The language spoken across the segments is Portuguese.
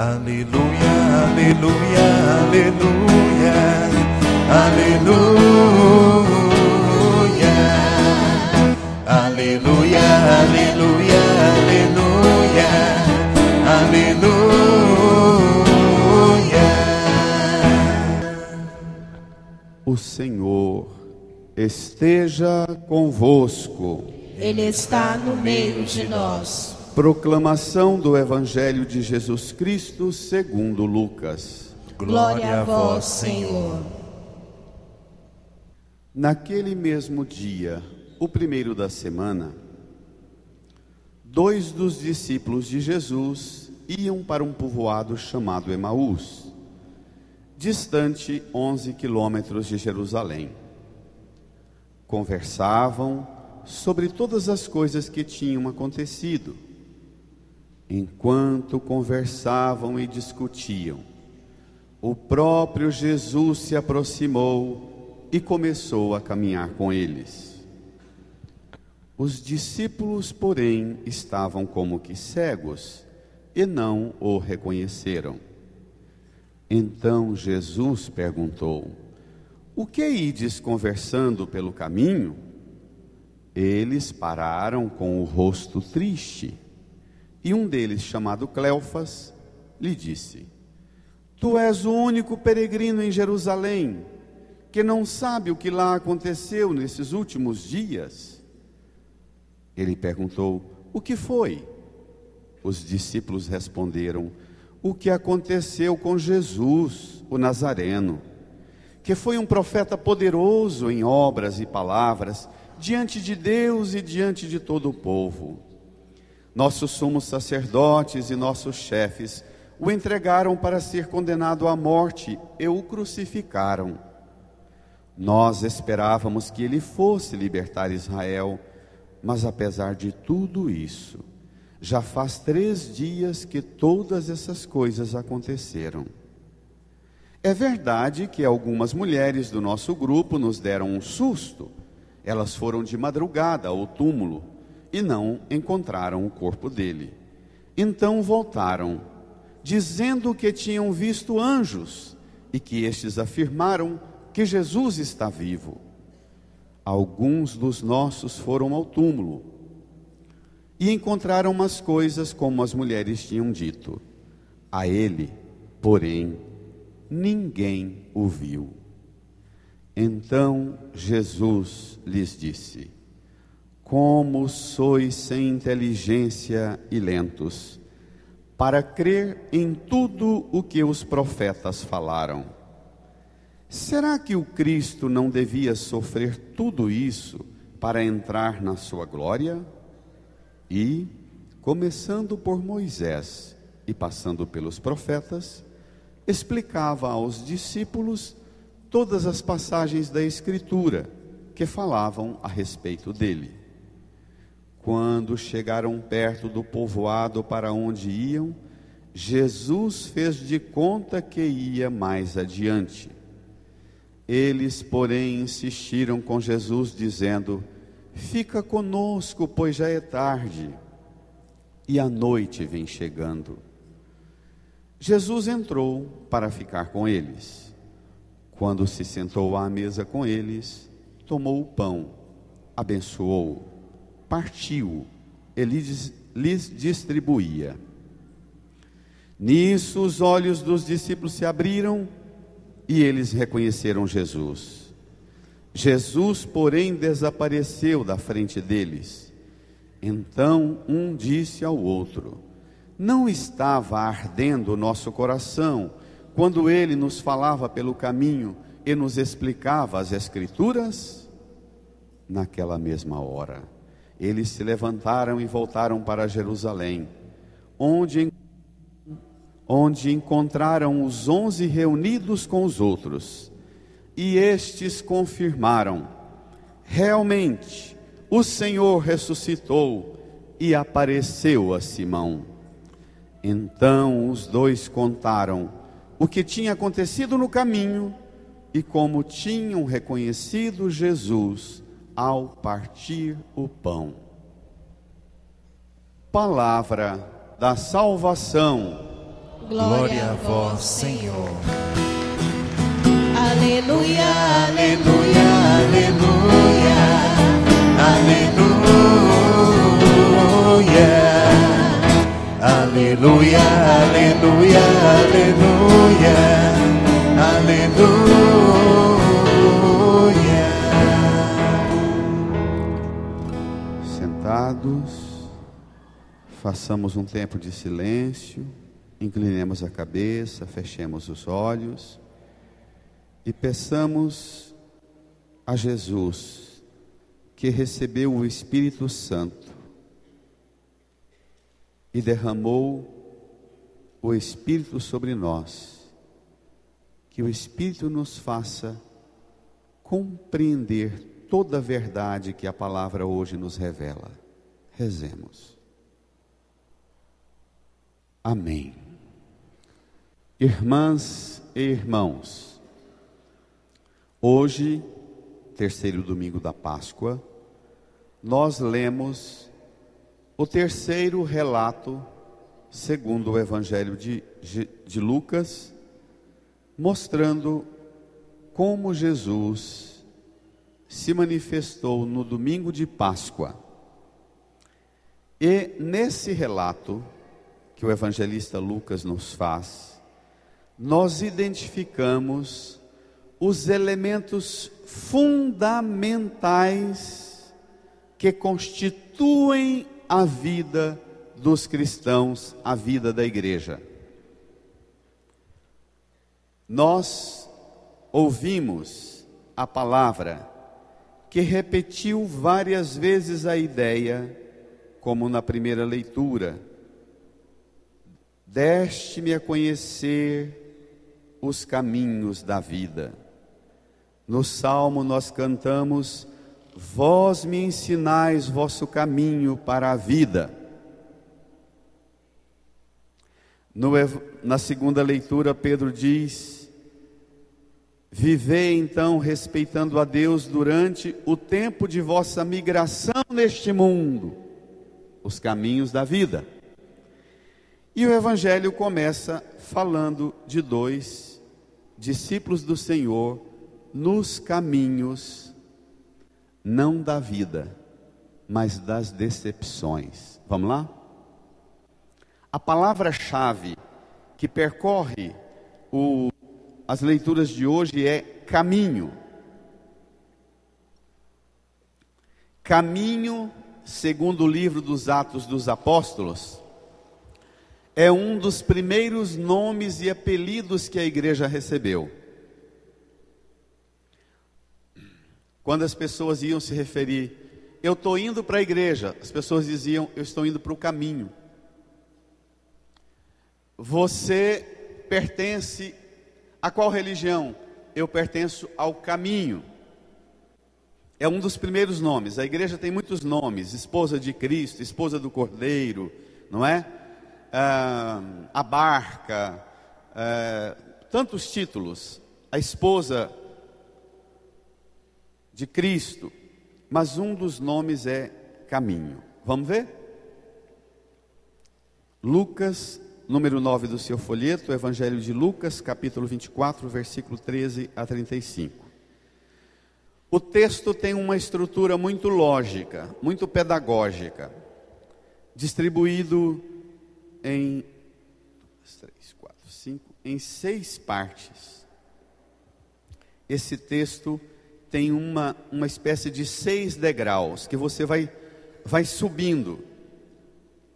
Aleluia, aleluia, aleluia, aleluia, aleluia, aleluia, aleluia, aleluia. O Senhor esteja convosco. Ele está no meio de nós. Proclamação do Evangelho de Jesus Cristo segundo Lucas. Glória a vós, Senhor. Naquele mesmo dia, o primeiro da semana, 2 dos discípulos de Jesus iam para um povoado chamado Emaús, distante 11 quilômetros de Jerusalém. Conversavam sobre todas as coisas que tinham acontecido. Enquanto conversavam e discutiam, o próprio Jesus se aproximou e começou a caminhar com eles. Os discípulos, porém, estavam como que cegos e não o reconheceram. Então Jesus perguntou: o que ides conversando pelo caminho? Eles pararam com o rosto triste. E um deles, chamado Cleofas, lhe disse: tu és o único peregrino em Jerusalém, que não sabe o que lá aconteceu nesses últimos dias? Ele perguntou: o que foi? Os discípulos responderam: o que aconteceu com Jesus, o Nazareno, que foi um profeta poderoso em obras e palavras, diante de Deus e diante de todo o povo. Nossos sumos sacerdotes e nossos chefes o entregaram para ser condenado à morte e o crucificaram. Nós esperávamos que ele fosse libertar Israel, mas apesar de tudo isso, já faz 3 dias que todas essas coisas aconteceram. É verdade que algumas mulheres do nosso grupo nos deram um susto. Elas foram de madrugada ao túmulo e não encontraram o corpo dele. Então voltaram, dizendo que tinham visto anjos e que estes afirmaram que Jesus está vivo. Alguns dos nossos foram ao túmulo e encontraram umas coisas como as mulheres tinham dito. A ele, porém, ninguém o viu. Então Jesus lhes disse: como sois sem inteligência e lentos, para crer em tudo o que os profetas falaram. Será que o Cristo não devia sofrer tudo isso para entrar na sua glória? E, começando por Moisés e passando pelos profetas, explicava aos discípulos todas as passagens da Escritura que falavam a respeito dele. Quando chegaram perto do povoado para onde iam, Jesus fez de conta que ia mais adiante. Eles, porém, insistiram com Jesus, dizendo: fica conosco, pois já é tarde, e a noite vem chegando. Jesus entrou para ficar com eles. Quando se sentou à mesa com eles, tomou o pão, abençoou-o, partiu e lhes distribuía. Nisso os olhos dos discípulos se abriram e eles reconheceram Jesus. Jesus, porém, desapareceu da frente deles. Então um disse ao outro: não estava ardendo o nosso coração quando ele nos falava pelo caminho e nos explicava as Escrituras? Naquela mesma hora, eles se levantaram e voltaram para Jerusalém, onde encontraram os 11 reunidos com os outros. E estes confirmaram: realmente, o Senhor ressuscitou e apareceu a Simão. Então os 2 contaram o que tinha acontecido no caminho e como tinham reconhecido Jesus ao partir o pão. Palavra da salvação. Glória a vós, Senhor. Aleluia, Aleluia, aleluia, aleluia. Aleluia, aleluia, aleluia, aleluia. Sentados, façamos um tempo de silêncio, inclinemos a cabeça, fechemos os olhos e peçamos a Jesus, que recebeu o Espírito Santo e derramou o Espírito sobre nós, que o Espírito nos faça compreender toda a verdade que a palavra hoje nos revela. Rezemos. Amém. Irmãs e irmãos, hoje, terceiro domingo da Páscoa, nós lemos o terceiro relato, segundo o Evangelho de Lucas, mostrando como Jesus se manifestou no domingo de Páscoa. E nesse relato que o evangelista Lucas nos faz, nós identificamos os elementos fundamentais que constituem a vida dos cristãos, a vida da igreja. Nós ouvimos a palavra que repetiu várias vezes a ideia, como na primeira leitura: deste-me a conhecer os caminhos da vida. No Salmo nós cantamos: vós me ensinais vosso caminho para a vida. Na segunda leitura, Pedro diz: vivei então respeitando a Deus durante o tempo de vossa migração neste mundo, os caminhos da vida. E o Evangelho começa falando de dois discípulos do Senhor nos caminhos, não da vida, mas das decepções. Vamos lá? A palavra-chave que percorre as leituras de hoje é caminho. Caminho, segundo o livro dos Atos dos Apóstolos, é um dos primeiros nomes e apelidos que a igreja recebeu. Quando as pessoas iam se referir: eu estou indo para a igreja, as pessoas diziam: eu estou indo para o caminho. Você pertence a qual religião? Eu pertenço ao caminho. É um dos primeiros nomes. A igreja tem muitos nomes: esposa de Cristo, esposa do Cordeiro, não é? A barca, tantos títulos. A esposa de Cristo, mas um dos nomes é caminho. Vamos ver? Lucas, número 9 do seu folheto, Evangelho de Lucas, capítulo 24, versículo 13 a 35. O texto tem uma estrutura muito lógica, muito pedagógica, distribuído em 6 partes. Esse texto tem uma espécie de 6 degraus, que você vai subindo.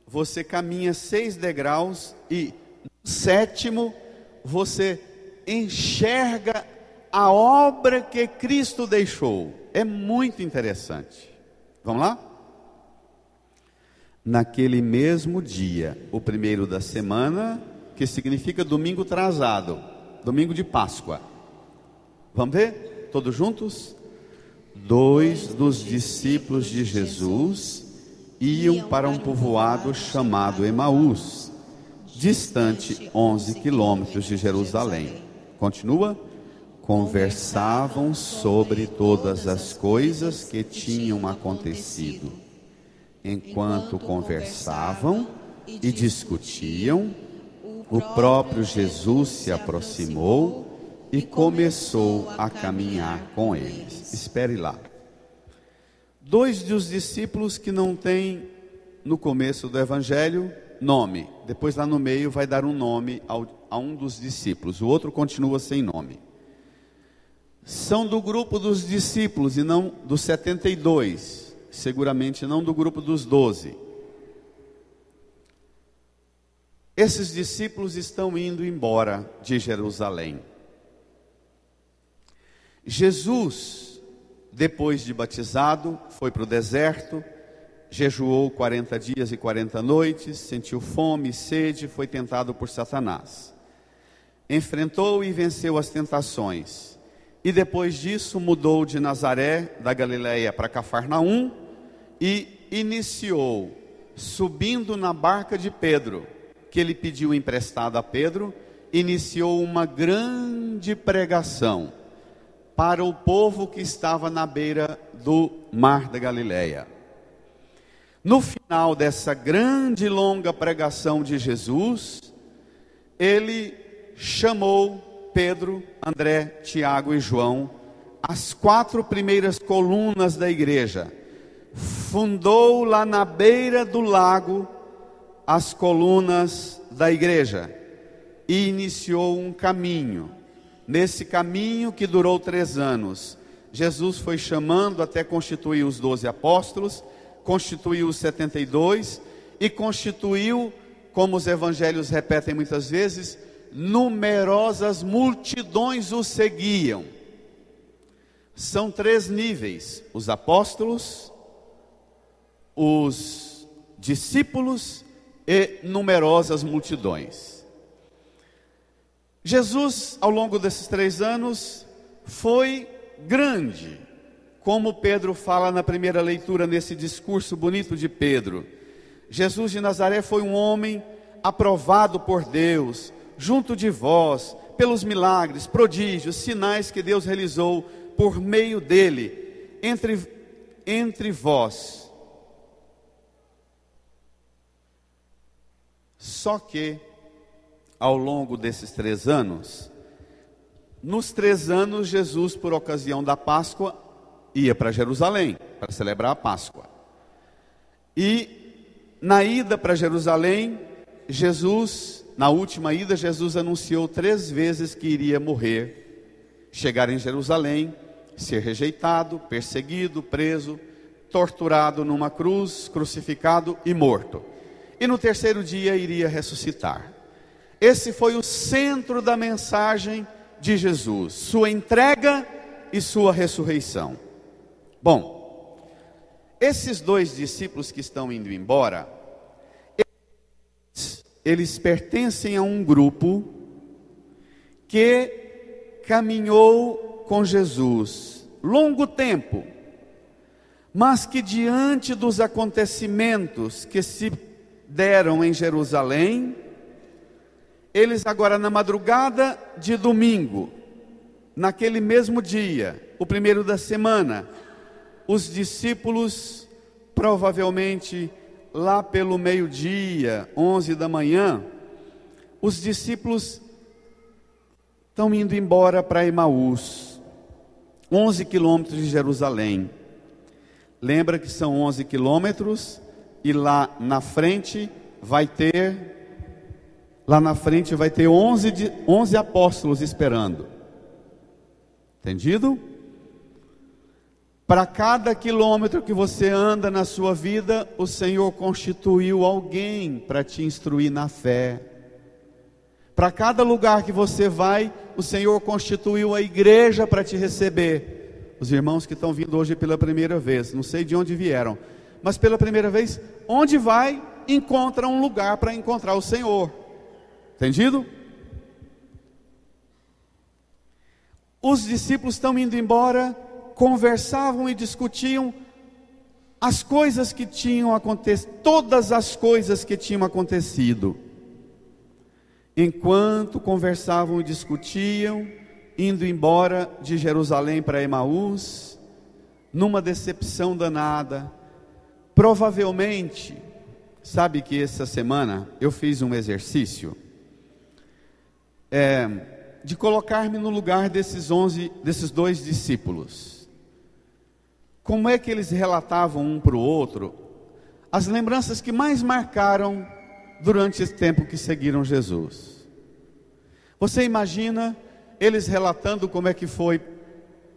Você caminha 6 degraus e no 7º você enxerga a obra que Cristo deixou. É muito interessante. Vamos lá? Naquele mesmo dia, o primeiro da semana, que significa domingo atrasado, domingo de Páscoa. Vamos ver? Todos juntos? 2 dos discípulos de Jesus iam para um povoado chamado Emaús, distante 11 quilômetros de Jerusalém. Continua. Conversavam sobre todas as coisas que tinham acontecido. Enquanto conversavam e discutiam, o próprio Jesus se aproximou e começou a caminhar com eles. Espere lá. Dois dos discípulos que não têm no começo do evangelho nome. Depois lá no meio vai dar um nome a um dos discípulos. O outro continua sem nome. São do grupo dos discípulos e não dos 72. Seguramente não do grupo dos 12. Esses discípulos estão indo embora de Jerusalém. Jesus, depois de batizado, foi para o deserto, jejuou 40 dias e 40 noites, sentiu fome e sede, foi tentado por Satanás. Enfrentou e venceu as tentações. E depois disso mudou de Nazaré, da Galileia, para Cafarnaum e iniciou, subindo na barca de Pedro, que ele pediu emprestado a Pedro, iniciou uma grande pregação para o povo que estava na beira do mar da Galileia. No final dessa grande e longa pregação de Jesus, ele chamou Pedro, André, Tiago e João, as 4 primeiras colunas da igreja, fundou lá na beira do lago as colunas da igreja e iniciou um caminho. Nesse caminho que durou 3 anos, Jesus foi chamando até constituir os 12 apóstolos, constituiu os 72 e constituiu, como os evangelhos repetem muitas vezes, numerosas multidões o seguiam. São 3 níveis: os apóstolos, os discípulos e numerosas multidões. Jesus, ao longo desses 3 anos, foi grande, como Pedro fala na primeira leitura, nesse discurso bonito de Pedro. Jesus de Nazaré foi um homem aprovado por Deus, junto de vós, pelos milagres, prodígios, sinais que Deus realizou por meio dele, entre vós. Só que, ao longo desses 3 anos, nos 3 anos, Jesus, por ocasião da Páscoa, ia para Jerusalém, para celebrar a Páscoa. E, na ida para Jerusalém, na última ida, Jesus anunciou 3 vezes que iria morrer, chegar em Jerusalém, ser rejeitado, perseguido, preso, torturado numa cruz, crucificado e morto. E no 3º dia iria ressuscitar. Esse foi o centro da mensagem de Jesus, sua entrega e sua ressurreição. Bom, esses 2 discípulos que estão indo embora, eles pertencem a um grupo que caminhou com Jesus longo tempo, mas que diante dos acontecimentos que se deram em Jerusalém, eles agora na madrugada de domingo, naquele mesmo dia, o primeiro da semana, os discípulos, provavelmente lá pelo meio-dia, 11 da manhã, os discípulos estão indo embora para Emaús, 11 quilômetros de Jerusalém. Lembra que são 11 quilômetros e lá na frente vai ter 11 apóstolos esperando. Entendido? Para cada quilômetro que você anda na sua vida, o Senhor constituiu alguém para te instruir na fé. Para cada lugar que você vai, o Senhor constituiu a igreja para te receber. Os irmãos que estão vindo hoje pela primeira vez, não sei de onde vieram, mas pela primeira vez, onde vai, encontra um lugar para encontrar o Senhor. Entendido? Os discípulos estão indo embora, conversavam e discutiam as coisas que tinham acontecido, todas as coisas que tinham acontecido. Enquanto conversavam e discutiam, indo embora de Jerusalém para Emaús, numa decepção danada, provavelmente, sabe que essa semana eu fiz um exercício, de colocar-me no lugar desses 2 discípulos. Como é que eles relatavam um para o outro as lembranças que mais marcaram durante esse tempo que seguiram Jesus? Você imagina eles relatando como é que foi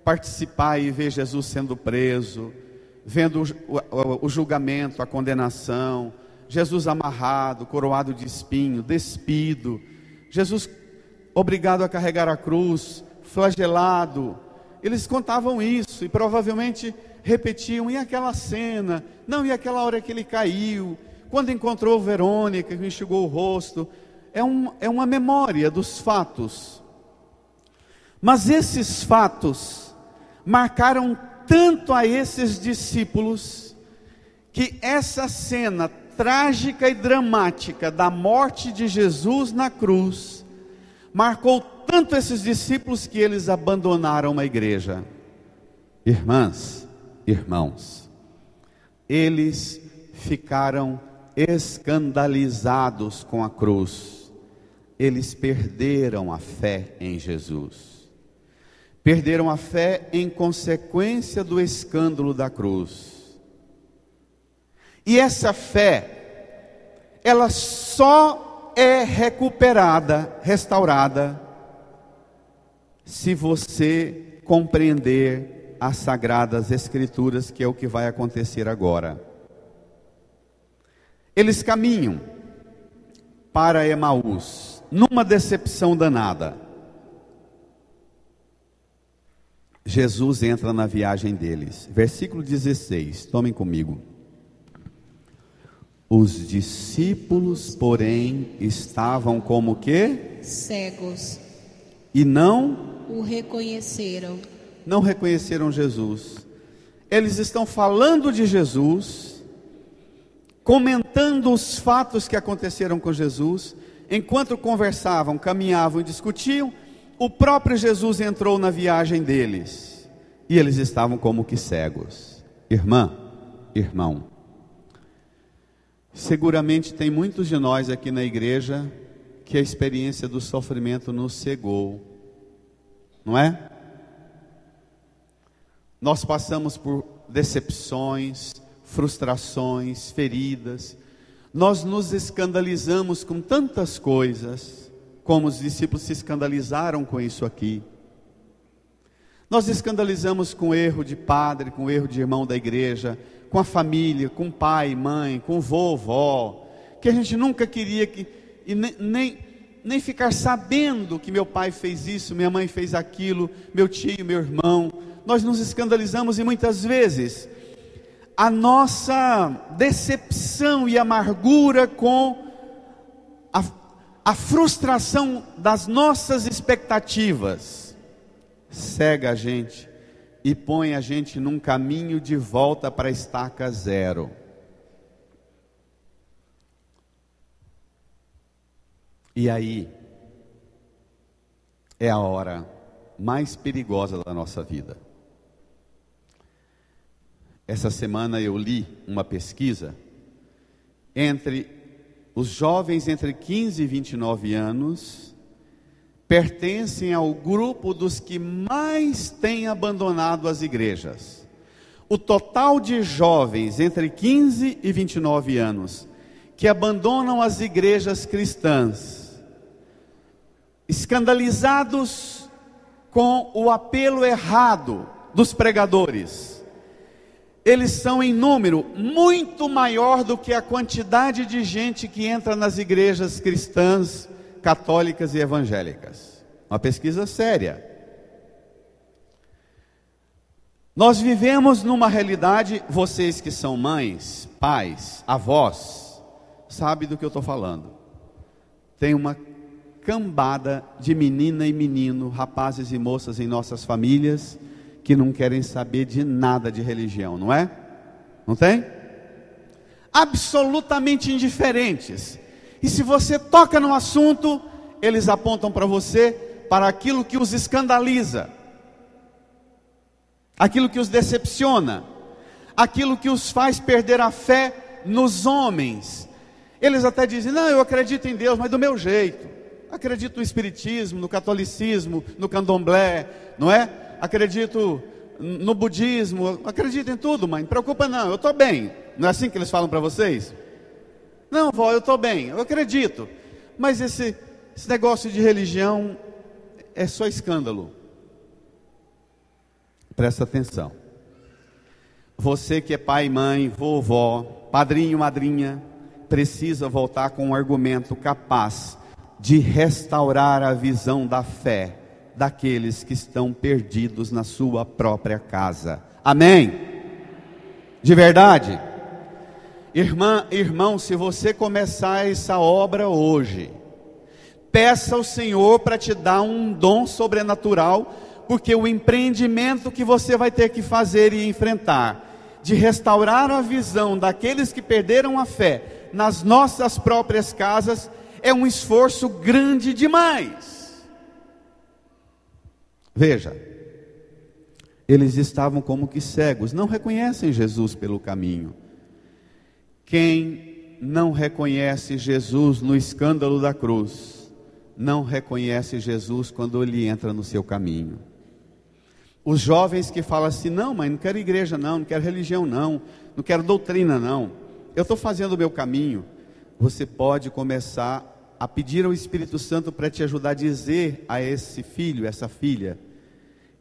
participar e ver Jesus sendo preso, vendo o julgamento, a condenação, Jesus amarrado, coroado de espinho, despido, Jesus obrigado a carregar a cruz, flagelado. Eles contavam isso e provavelmente repetiam: e aquela cena, não, e aquela hora que ele caiu, quando encontrou Verônica, que enxugou o rosto. É uma memória dos fatos. Mas esses fatos marcaram tanto a esses discípulos, que essa cena trágica e dramática da morte de Jesus na cruz marcou tanto esses discípulos que eles abandonaram a igreja. Irmãs, irmãos, eles ficaram escandalizados com a cruz. Eles perderam a fé em Jesus. Perderam a fé em consequência do escândalo da cruz. E essa fé, ela só é recuperada, restaurada, se você compreender as Sagradas Escrituras, que é o que vai acontecer agora. Eles caminham para Emaús, numa decepção danada. Jesus entra na viagem deles. Versículo 16, tomem comigo. Os discípulos, porém, estavam como que? Cegos. E não O reconheceram. Não reconheceram Jesus. Eles estão falando de Jesus, comentando os fatos que aconteceram com Jesus. Enquanto conversavam, caminhavam e discutiam, o próprio Jesus entrou na viagem deles. E eles estavam como que cegos. Irmã, irmão, seguramente tem muitos de nós aqui na igreja que a experiência do sofrimento nos cegou, não é? Nós passamos por decepções, frustrações, feridas. Nós nos escandalizamos com tantas coisas, como os discípulos se escandalizaram com isso aqui. Nós escandalizamos com o erro de padre, com o erro de irmão da igreja, com a família, com pai, mãe, com vovó, que a gente nunca queria nem ficar sabendo que meu pai fez isso, minha mãe fez aquilo, meu tio, meu irmão. Nós nos escandalizamos e muitas vezes a nossa decepção e amargura com a frustração das nossas expectativas cega a gente e põe a gente num caminho de volta para a estaca zero. E aí é a hora mais perigosa da nossa vida. Essa semana eu li uma pesquisa entre os jovens entre 15 e 29 anos, pertencem ao grupo dos que mais têm abandonado as igrejas. O total de jovens entre 15 e 29 anos que abandonam as igrejas cristãs, escandalizados com o apelo errado dos pregadores, eles são em número muito maior do que a quantidade de gente que entra nas igrejas cristãs, católicas e evangélicas. Uma pesquisa séria. Nós vivemos numa realidade, vocês que são mães, pais, avós, sabem do que eu estou falando. Tem uma cambada de menina e menino, rapazes e moças em nossas famílias, que não querem saber de nada de religião, não é? Não tem? Absolutamente indiferentes. E se você toca no assunto, eles apontam para você, para aquilo que os escandaliza, aquilo que os decepciona, aquilo que os faz perder a fé nos homens. Eles até dizem: não, eu acredito em Deus, mas do meu jeito. Acredito no espiritismo, no catolicismo, no candomblé, não é? Acredito no budismo, acredito em tudo, mãe, não preocupa não, eu estou bem. Não é assim que eles falam para vocês? Não, vó, eu estou bem, eu acredito. Mas esse negócio de religião é só escândalo. Presta atenção. Você que é pai, mãe, vovó, padrinho, madrinha, precisa voltar com um argumento capaz de restaurar a visão da fé daqueles que estão perdidos na sua própria casa. Amém? De verdade? Irmão, se você começar essa obra hoje, peça ao Senhor para te dar um dom sobrenatural, porque o empreendimento que você vai ter que fazer e enfrentar, de restaurar a visão daqueles que perderam a fé nas nossas próprias casas, é um esforço grande demais. Veja, eles estavam como que cegos, não reconhecem Jesus pelo caminho. Quem não reconhece Jesus no escândalo da cruz, não reconhece Jesus quando ele entra no seu caminho. Os jovens que falam assim, não mãe, não quero igreja não quero religião não quero doutrina não, eu estou fazendo o meu caminho. Você pode começar a pedir ao Espírito Santo para te ajudar a dizer a esse filho, essa filha,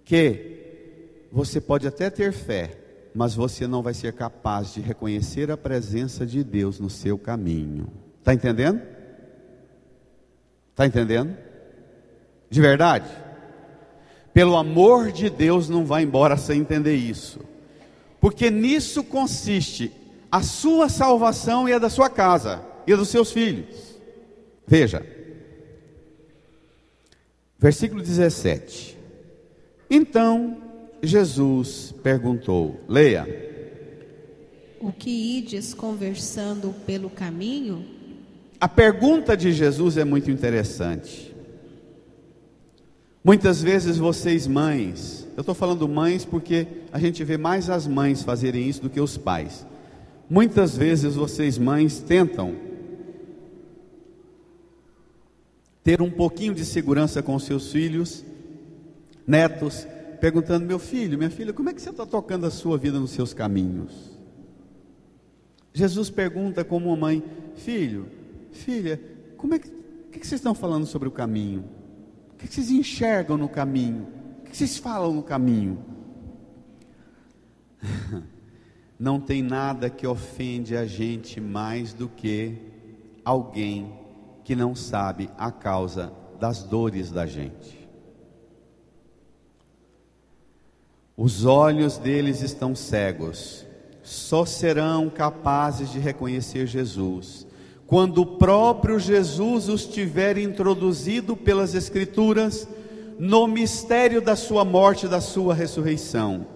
que você pode até ter fé, mas você não vai ser capaz de reconhecer a presença de Deus no seu caminho. Está entendendo? Está entendendo? De verdade? Pelo amor de Deus, não vá embora sem entender isso, porque nisso consiste a sua salvação e a da sua casa, e a dos seus filhos. Veja, versículo 17. Então Jesus perguntou, leia. O que ides conversando pelo caminho? A pergunta de Jesus é muito interessante. Muitas vezes vocês mães, eu estou falando mães porque a gente vê mais as mães fazerem isso do que os pais. Muitas vezes vocês mães tentam ter um pouquinho de segurança com seus filhos, netos, perguntando, meu filho, minha filha, como é que você está tocando a sua vida nos seus caminhos? Jesus pergunta como uma mãe, filho, filha, o que vocês estão falando sobre o caminho? O que vocês enxergam no caminho? O que vocês falam no caminho? Não tem nada que ofende a gente mais do que alguém que não sabe a causa das dores da gente. Os olhos deles estão cegos, só serão capazes de reconhecer Jesus quando o próprio Jesus os tiver introduzido pelas Escrituras no mistério da sua morte e da sua ressurreição.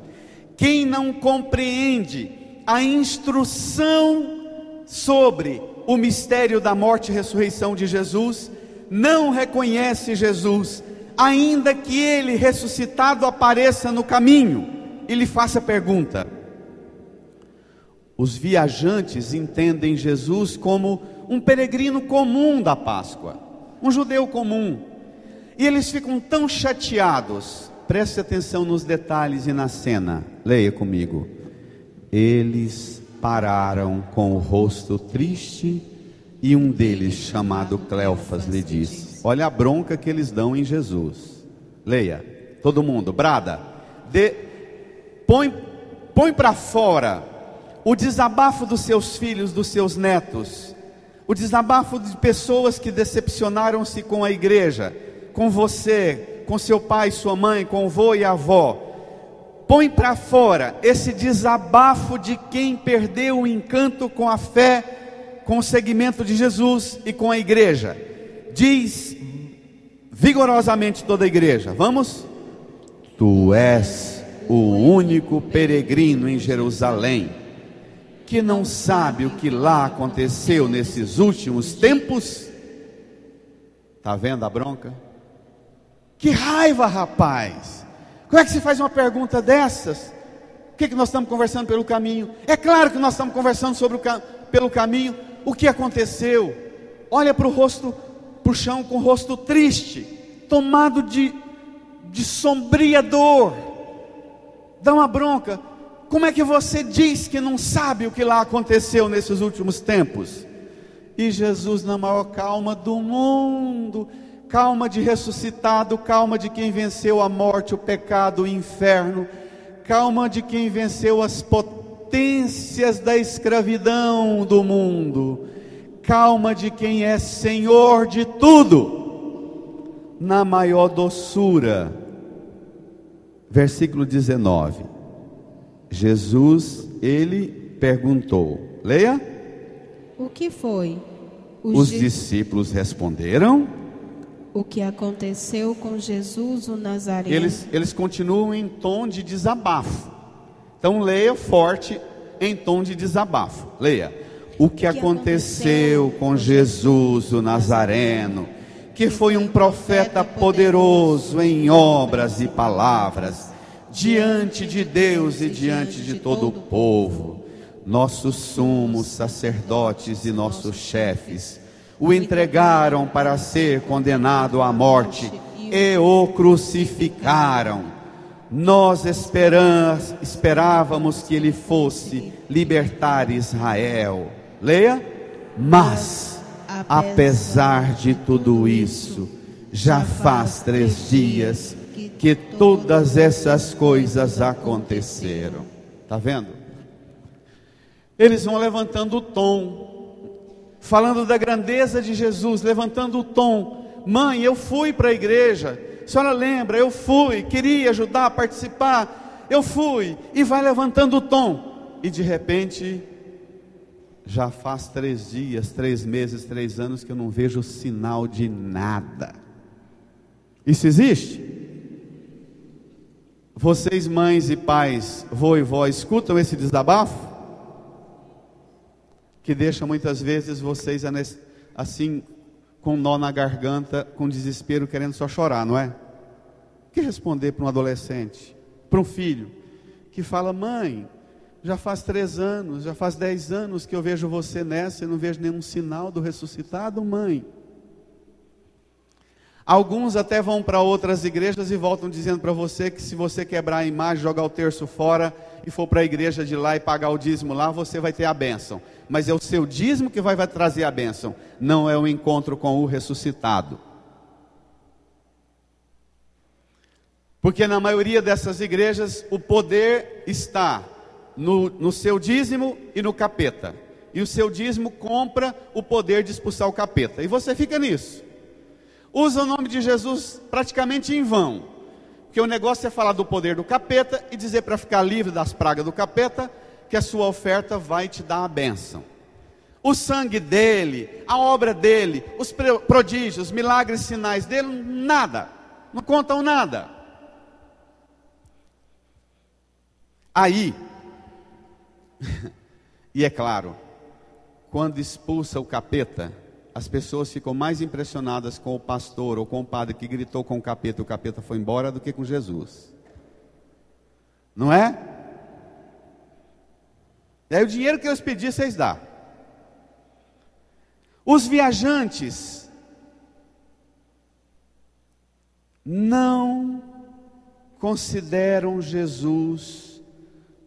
Quem não compreende a instrução sobre o mistério da morte e ressurreição de Jesus, não reconhece Jesus, ainda que ele ressuscitado apareça no caminho e lhe faça pergunta. Os viajantes entendem Jesus como um peregrino comum da Páscoa, um judeu comum, e eles ficam tão chateados. Preste atenção nos detalhes e na cena, leia comigo. Eles pararam com o rosto triste, e um deles, chamado Cleofas, lhe disse, olha a bronca que eles dão em Jesus. Leia, todo mundo, brada, põe para fora o desabafo dos seus filhos, dos seus netos, o desabafo de pessoas que decepcionaram-se com a igreja, com você, com seu pai, sua mãe, com o vô e a avó. Põe para fora esse desabafo de quem perdeu o encanto com a fé, com o seguimento de Jesus e com a igreja. Diz vigorosamente toda a igreja, vamos? Tu és o único peregrino em Jerusalém que não sabe o que lá aconteceu nesses últimos tempos. Está vendo a bronca? Que raiva, rapaz! Como é que se faz uma pergunta dessas? O que nós estamos conversando pelo caminho? É claro que nós estamos conversando sobre pelo caminho. O que aconteceu? Olha para o rosto para o chão com o rosto triste, tomado de sombria dor. Dá uma bronca. Como é que você diz que não sabe o que lá aconteceu nesses últimos tempos? E Jesus, na maior calma do mundo, calma de ressuscitado, calma de quem venceu a morte, o pecado, o inferno, calma de quem venceu as potências da escravidão do mundo, calma de quem é Senhor de tudo, na maior doçura. Versículo 19. Jesus, ele perguntou, leia. O que foi? Os discípulos responderam. O que aconteceu com Jesus o Nazareno? Eles continuam em tom de desabafo. Então leia forte em tom de desabafo. Leia. O que aconteceu com Jesus o Nazareno, que foi um profeta poderoso em obras e palavras, diante de Deus e diante de todo o povo. Nossos sumos sacerdotes e nossos chefes o entregaram para ser condenado à morte e o crucificaram. Nós esperávamos que ele fosse libertar Israel. Leia. Mas, apesar de tudo isso, já faz 3 dias que todas essas coisas aconteceram. Está vendo? Eles vão levantando o tom, falando da grandeza de Jesus, levantando o tom. Mãe, eu fui para a igreja, a senhora lembra, eu fui, queria ajudar, participar, eu fui, e vai levantando o tom, e de repente, já faz 3 dias, 3 meses, 3 anos que eu não vejo sinal de nada. Isso existe? Vocês, mães e pais, vô e vó, escutam esse desabafo? Que deixa muitas vezes vocês assim, com nó na garganta, com desespero, querendo só chorar, não é? O que responder para um adolescente, para um filho, que fala: mãe, já faz 3 anos, já faz 10 anos que eu vejo você nessa e não vejo nenhum sinal do ressuscitado, mãe. Alguns até vão para outras igrejas e voltam dizendo para você que se você quebrar a imagem, jogar o terço fora e for para a igreja de lá e pagar o dízimo lá, você vai ter a bênção. Mas é o seu dízimo que vai trazer a bênção, não é o encontro com o ressuscitado. Porque na maioria dessas igrejas o poder está no seu dízimo e no capeta. E o seu dízimo compra o poder de expulsar o capeta. E você fica nisso. Usa o nome de Jesus praticamente em vão. Porque o negócio é falar do poder do capeta e dizer para ficar livre das pragas do capeta, que a sua oferta vai te dar a bênção. O sangue dele, a obra dele, os prodígios, milagres, sinais dele, nada. Não contam nada. Aí, e é claro, quando expulsa o capeta, as pessoas ficam mais impressionadas com o pastor ou com o padre que gritou com o capeta foi embora, do que com Jesus. Não é? E aí o dinheiro que eles pediram, vocês dão. Os viajantes não consideram Jesus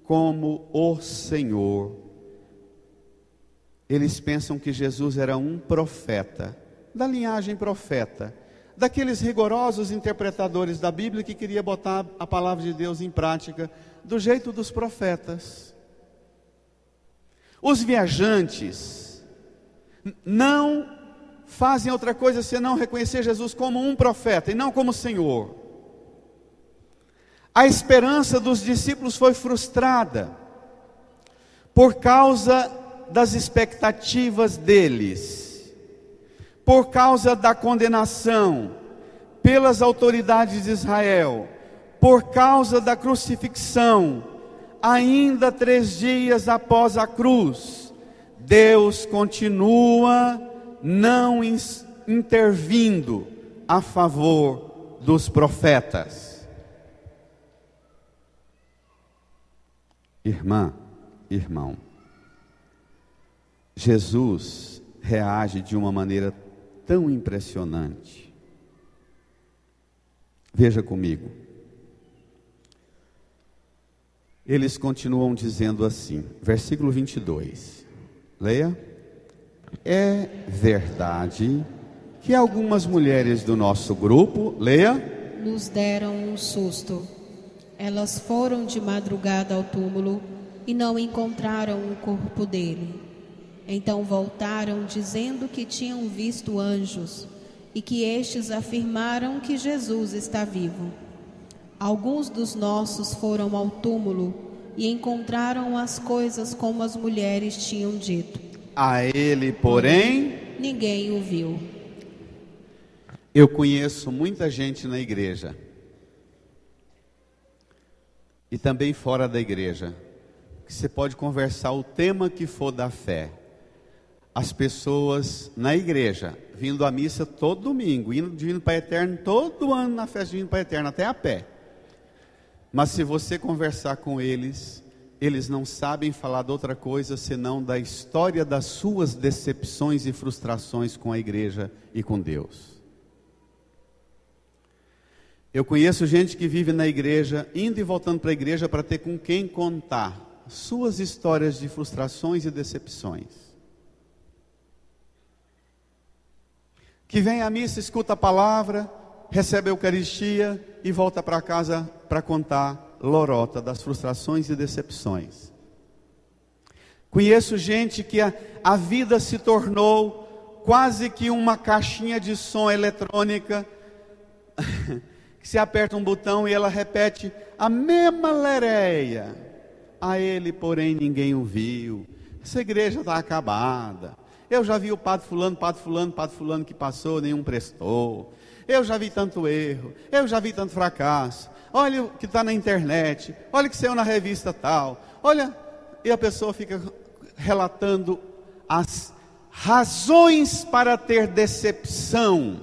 como o Senhor. Eles pensam que Jesus era um profeta, da linhagem profeta, daqueles rigorosos interpretadores da Bíblia que queria botar a palavra de Deus em prática, do jeito dos profetas. Os viajantes não fazem outra coisa senão reconhecer Jesus como um profeta e não como Senhor. A esperança dos discípulos foi frustrada por causa das expectativas deles, por causa da condenação pelas autoridades de Israel, por causa da crucifixão. Ainda 3 dias após a cruz, Deus continua não intervindo a favor dos profetas. Irmã, irmão, Jesus reage de uma maneira tão impressionante. Veja comigo. Eles continuam dizendo assim, versículo 22. Leia. É verdade que algumas mulheres do nosso grupo, leia, nos deram um susto. Elas foram de madrugada ao túmulo e não encontraram o corpo dele. Então voltaram dizendo que tinham visto anjos e que estes afirmaram que Jesus está vivo. Alguns dos nossos foram ao túmulo e encontraram as coisas como as mulheres tinham dito. A ele, porém, ninguém o viu. Eu conheço muita gente na igreja e também fora da igreja, que você pode conversar o tema que for da fé. As pessoas na igreja, vindo à missa todo domingo, vindo para a Eterno todo ano na festa de vindo para a Eterno, até a pé. Mas se você conversar com eles, eles não sabem falar de outra coisa senão da história das suas decepções e frustrações com a igreja e com Deus. Eu conheço gente que vive na igreja, indo e voltando para a igreja para ter com quem contar suas histórias de frustrações e decepções. Que vem à missa, escuta a palavra, recebe a Eucaristia e volta para casa para contar lorota das frustrações e decepções. Conheço gente que a vida se tornou quase que uma caixinha de som eletrônica, que se aperta um botão e ela repete a mesma lereia. A ele, porém, ninguém o viu. Essa igreja está acabada. Eu já vi o padre fulano que passou, nenhum prestou. Eu já vi tanto erro, eu já vi tanto fracasso. Olha o que está na internet, olha o que saiu na revista tal. Olha, e a pessoa fica relatando as razões para ter decepção,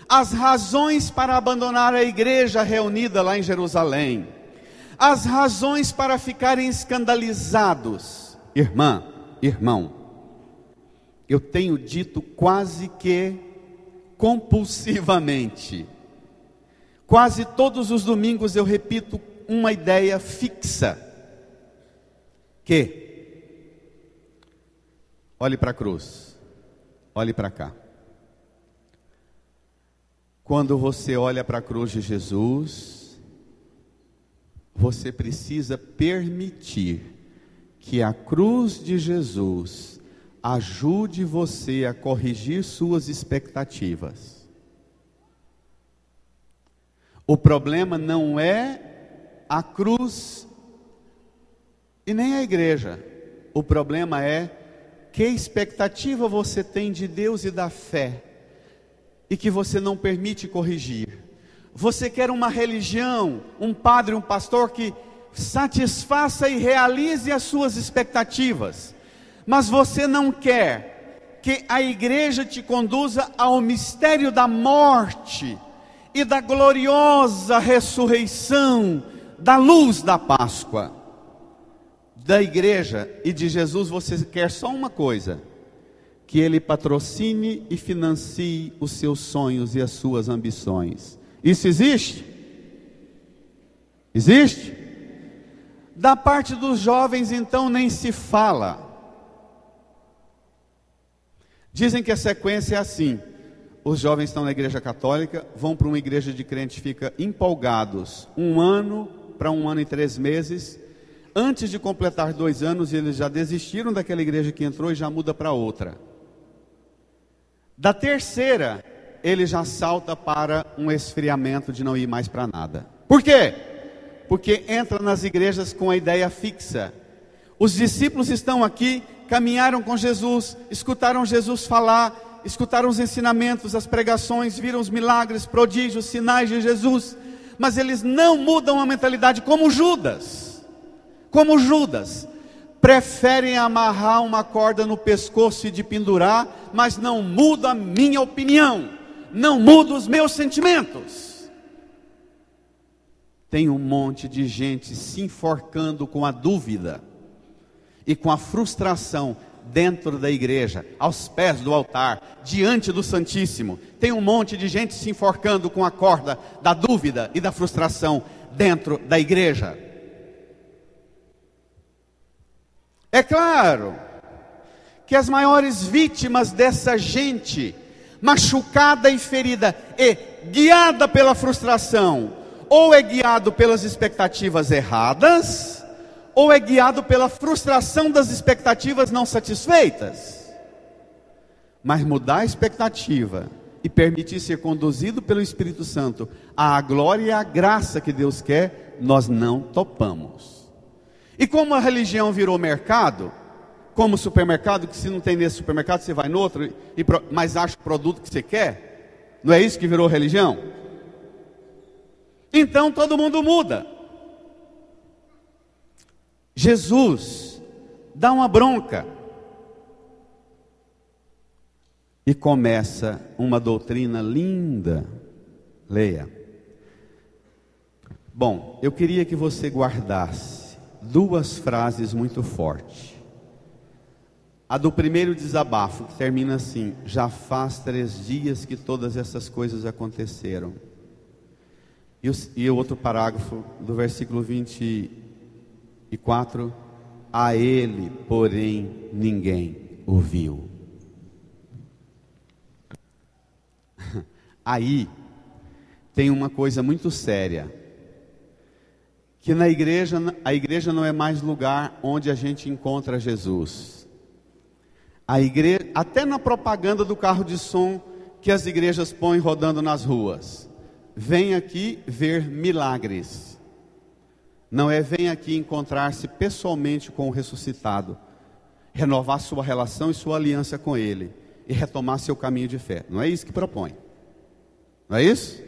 as razões para abandonar a igreja reunida lá em Jerusalém, as razões para ficarem escandalizados. Irmã, irmão, eu tenho dito quase que compulsivamente, quase todos os domingos eu repito uma ideia fixa, que olhe para a cruz, olhe para cá. Quando você olha para a cruz de Jesus, você precisa permitir que a cruz de Jesus ajude você a corrigir suas expectativas. O problema não é a cruz e nem a igreja. O problema é que expectativa você tem de Deus e da fé e que você não permite corrigir. Você quer uma religião, um padre, um pastor que satisfaça e realize as suas expectativas, mas você não quer que a igreja te conduza ao mistério da morte e da gloriosa ressurreição, da luz da Páscoa. Da igreja e de Jesus você quer só uma coisa: que Ele patrocine e financie os seus sonhos e as suas ambições. Isso existe? Existe? Da parte dos jovens então nem se fala. Dizem que a sequência é assim: os jovens estão na igreja católica, vão para uma igreja de crente, ficam empolgados 1 ano para 1 ano e 3 meses. Antes de completar 2 anos, eles já desistiram daquela igreja que entrou e já muda para outra. Da terceira, ele já salta para um esfriamento de não ir mais para nada. Por quê? Porque entra nas igrejas com a ideia fixa. Os discípulos estão aqui, caminharam com Jesus, escutaram Jesus falar, escutaram os ensinamentos, as pregações, viram os milagres, prodígios, sinais de Jesus, mas eles não mudam a mentalidade como Judas. Como Judas, preferem amarrar uma corda no pescoço e de pendurar, mas não muda a minha opinião, não muda os meus sentimentos. Tem um monte de gente se enforcando com a dúvida e com a frustração dentro da igreja, aos pés do altar, diante do Santíssimo. Tem um monte de gente se enforcando com a corda da dúvida e da frustração dentro da igreja. É claro que as maiores vítimas dessa gente machucada e ferida e guiada pela frustração, ou é guiado pelas expectativas erradas, ou é guiado pela frustração das expectativas não satisfeitas. Mas mudar a expectativa e permitir ser conduzido pelo Espírito Santo à glória e à graça que Deus quer, nós não topamos. E como a religião virou mercado, como supermercado, que se não tem nesse supermercado, você vai no outro, mas acha o produto que você quer, não é isso que virou religião? Então todo mundo muda. Jesus dá uma bronca e começa uma doutrina linda. Leia. Bom, eu queria que você guardasse duas frases muito fortes. A do primeiro desabafo, que termina assim: já faz 3 dias que todas essas coisas aconteceram. E o outro parágrafo do versículo 24: a ele, porém, ninguém ouviu. Aí tem uma coisa muito séria, que a igreja não é mais lugar onde a gente encontra Jesus. A igreja, até na propaganda do carro de som que as igrejas põem rodando nas ruas: vem aqui ver milagres. Não é vem aqui encontrar-se pessoalmente com o ressuscitado, renovar sua relação e sua aliança com Ele, e retomar seu caminho de fé. Não é isso que propõe. Não é isso?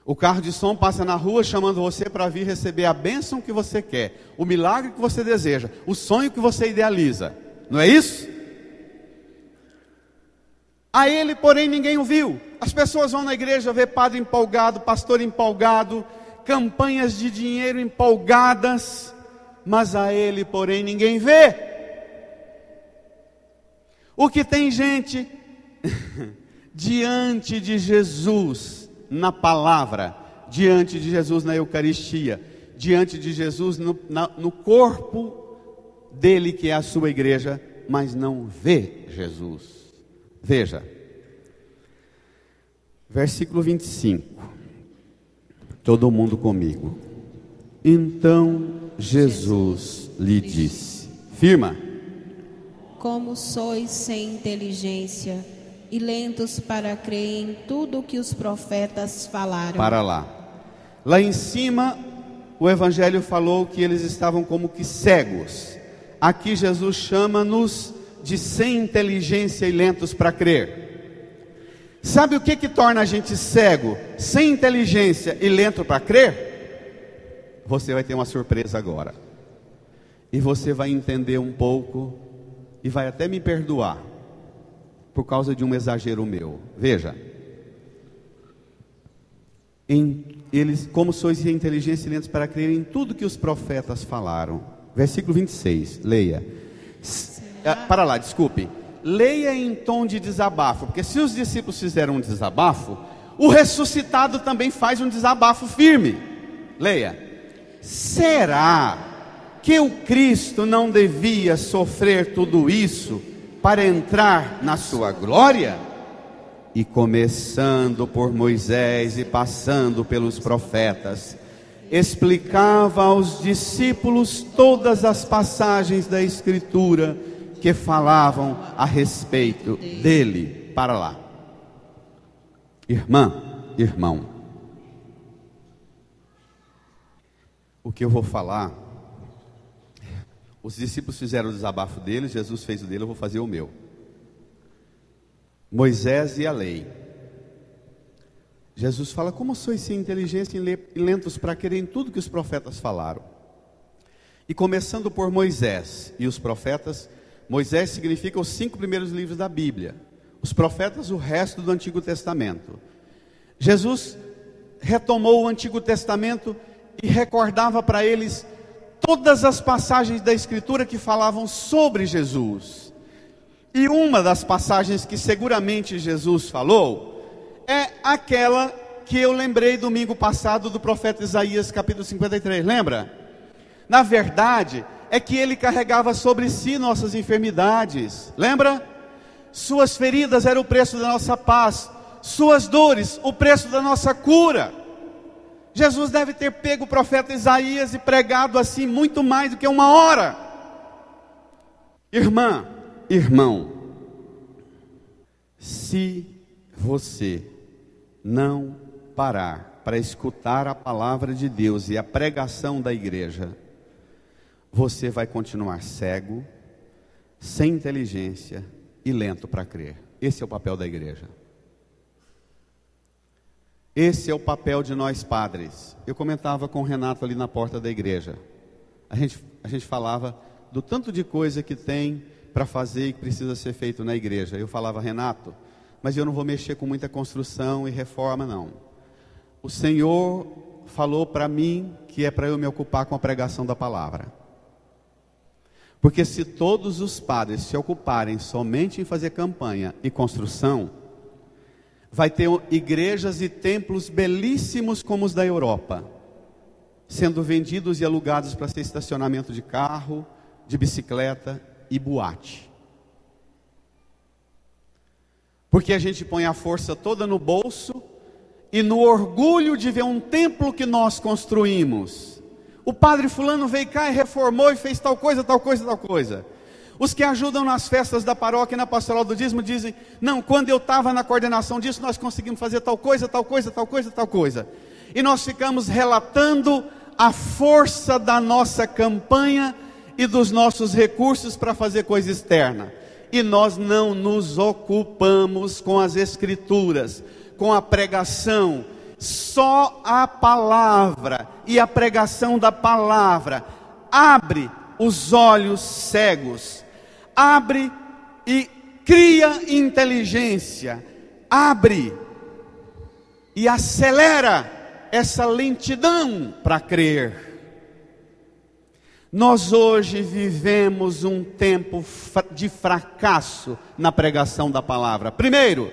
O carro de som passa na rua chamando você para vir receber a bênção que você quer, o milagre que você deseja, o sonho que você idealiza. Não é isso? A ele, porém, ninguém o viu. As pessoas vão na igreja ver padre empolgado, pastor empolgado, campanhas de dinheiro empolgadas, mas a ele, porém, ninguém vê. O que tem gente diante de Jesus na palavra, diante de Jesus na Eucaristia, diante de Jesus no corpo dele, que é a sua igreja, mas não vê Jesus. Veja, versículo 25, todo mundo comigo. Então Jesus lhe disse, firma: como sois sem inteligência e lentos para crer em tudo o que os profetas falaram. Para lá. Lá em cima, o Evangelho falou que eles estavam como que cegos. Aqui Jesus chama-nos de sem inteligência e lentos para crer. Sabe o que torna a gente cego, sem inteligência e lento para crer? Você vai ter uma surpresa agora. E você vai entender um pouco e vai até me perdoar por causa de um exagero meu. Veja. Como sois sem inteligência e lentos para crer em tudo que os profetas falaram. Versículo 26, leia. Para lá, desculpe. Leia em tom de desabafo, porque se os discípulos fizeram um desabafo, o ressuscitado também faz um desabafo firme. Leia. Será que o Cristo não devia sofrer tudo isso para entrar na sua glória? E começando por Moisés e passando pelos profetas, explicava aos discípulos todas as passagens da Escritura que falavam a respeito dele. Para lá. Irmã, irmão, o que eu vou falar, os discípulos fizeram o desabafo deles, Jesus fez o dele, eu vou fazer o meu. Moisés e a lei. Jesus fala: como sois sem inteligência e lentos para crer em tudo que os profetas falaram. E começando por Moisés e os profetas, Moisés significa os 5 primeiros livros da Bíblia, os profetas o resto do Antigo Testamento. Jesus retomou o Antigo Testamento e recordava para eles todas as passagens da Escritura que falavam sobre Jesus. E uma das passagens que seguramente Jesus falou é aquela que eu lembrei domingo passado do profeta Isaías, capítulo 53, lembra? Na verdade, é que ele carregava sobre si nossas enfermidades, lembra? Suas feridas eram o preço da nossa paz, suas dores, o preço da nossa cura. Jesus deve ter pego o profeta Isaías e pregado assim muito mais do que 1 hora. Irmã, irmão, se você não parar para escutar a palavra de Deus e a pregação da igreja, você vai continuar cego, sem inteligência e lento para crer. Esse é o papel da igreja. Esse é o papel de nós padres. Eu comentava com o Renato ali na porta da igreja. A gente falava do tanto de coisa que tem para fazer e que precisa ser feito na igreja. Eu falava, Renato, mas eu não vou mexer com muita construção e reforma não. O Senhor falou para mim que é para eu me ocupar com a pregação da palavra. Porque se todos os padres se ocuparem somente em fazer campanha e construção, vai ter igrejas e templos belíssimos como os da Europa, sendo vendidos e alugados para ser estacionamento de carro, de bicicleta e boate. Porque a gente põe a força toda no bolso e no orgulho de ver um templo que nós construímos. O padre fulano veio cá e reformou e fez tal coisa, tal coisa, tal coisa. Os que ajudam nas festas da paróquia e na pastoral do dízimo dizem, não, quando eu estava na coordenação disso, nós conseguimos fazer tal coisa, tal coisa, tal coisa, tal coisa. E nós ficamos relatando a força da nossa campanha e dos nossos recursos para fazer coisa externa. E nós não nos ocupamos com as escrituras, com a pregação. Só a palavra e a pregação da palavra abre os olhos cegos, abre e cria inteligência, abre e acelera essa lentidão para crer. Nós hoje vivemos um tempo de fracasso na pregação da palavra. Primeiro,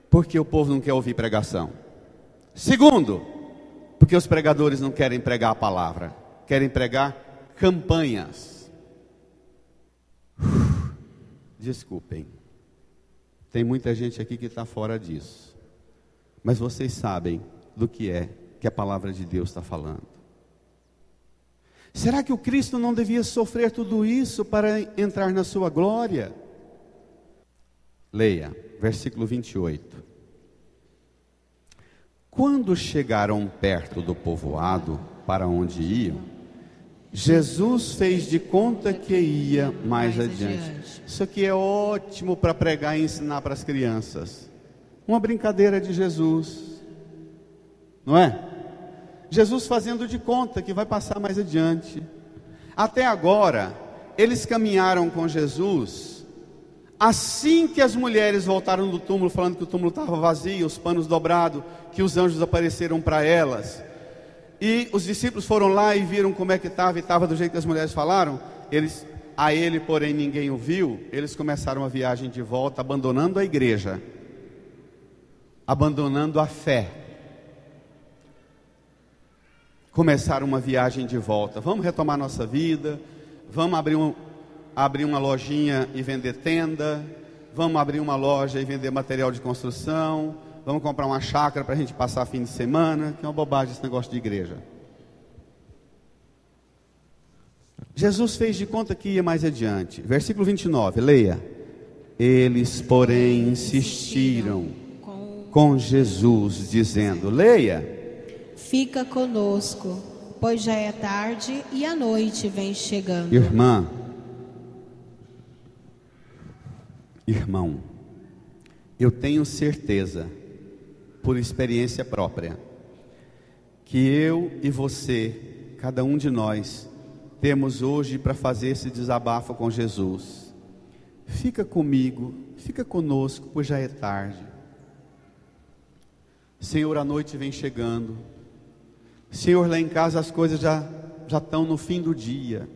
porque o povo não quer ouvir pregação. Segundo, porque os pregadores não querem pregar a palavra, querem pregar campanhas. Desculpem, tem muita gente aqui que está fora disso, mas vocês sabem do que é que a palavra de Deus está falando. Será que o Cristo não devia sofrer tudo isso para entrar na sua glória? Leia, versículo 28. Quando chegaram perto do povoado para onde iam, Jesus fez de conta que ia mais adiante. Isso aqui é ótimo para pregar e ensinar para as crianças. Uma brincadeira de Jesus, não é? Jesus fazendo de conta que vai passar mais adiante. Até agora, eles caminharam com Jesus. Assim que as mulheres voltaram do túmulo, falando que o túmulo estava vazio, os panos dobrados, que os anjos apareceram para elas, e os discípulos foram lá e viram como é que estava, e estava do jeito que as mulheres falaram. A ele, porém, ninguém o viu. Eles começaram a viagem de volta, abandonando a igreja, abandonando a fé. Começaram uma viagem de volta. Vamos retomar nossa vida, vamos abrir uma lojinha e vender tenda, vamos abrir uma loja e vender material de construção, vamos comprar uma chácara para a gente passar fim de semana, que é uma bobagem esse negócio de igreja. Jesus fez de conta que ia mais adiante. Versículo 29, leia. Eles, porém, insistiram com Jesus, dizendo, leia. Fica conosco, pois já é tarde e a noite vem chegando. Irmã, irmão, eu tenho certeza, por experiência própria, que eu e você, cada um de nós, temos hoje para fazer esse desabafo com Jesus. Fica comigo, fica conosco, pois já é tarde. Senhor, a noite vem chegando. Senhor, lá em casa as coisas já já estão no fim do dia.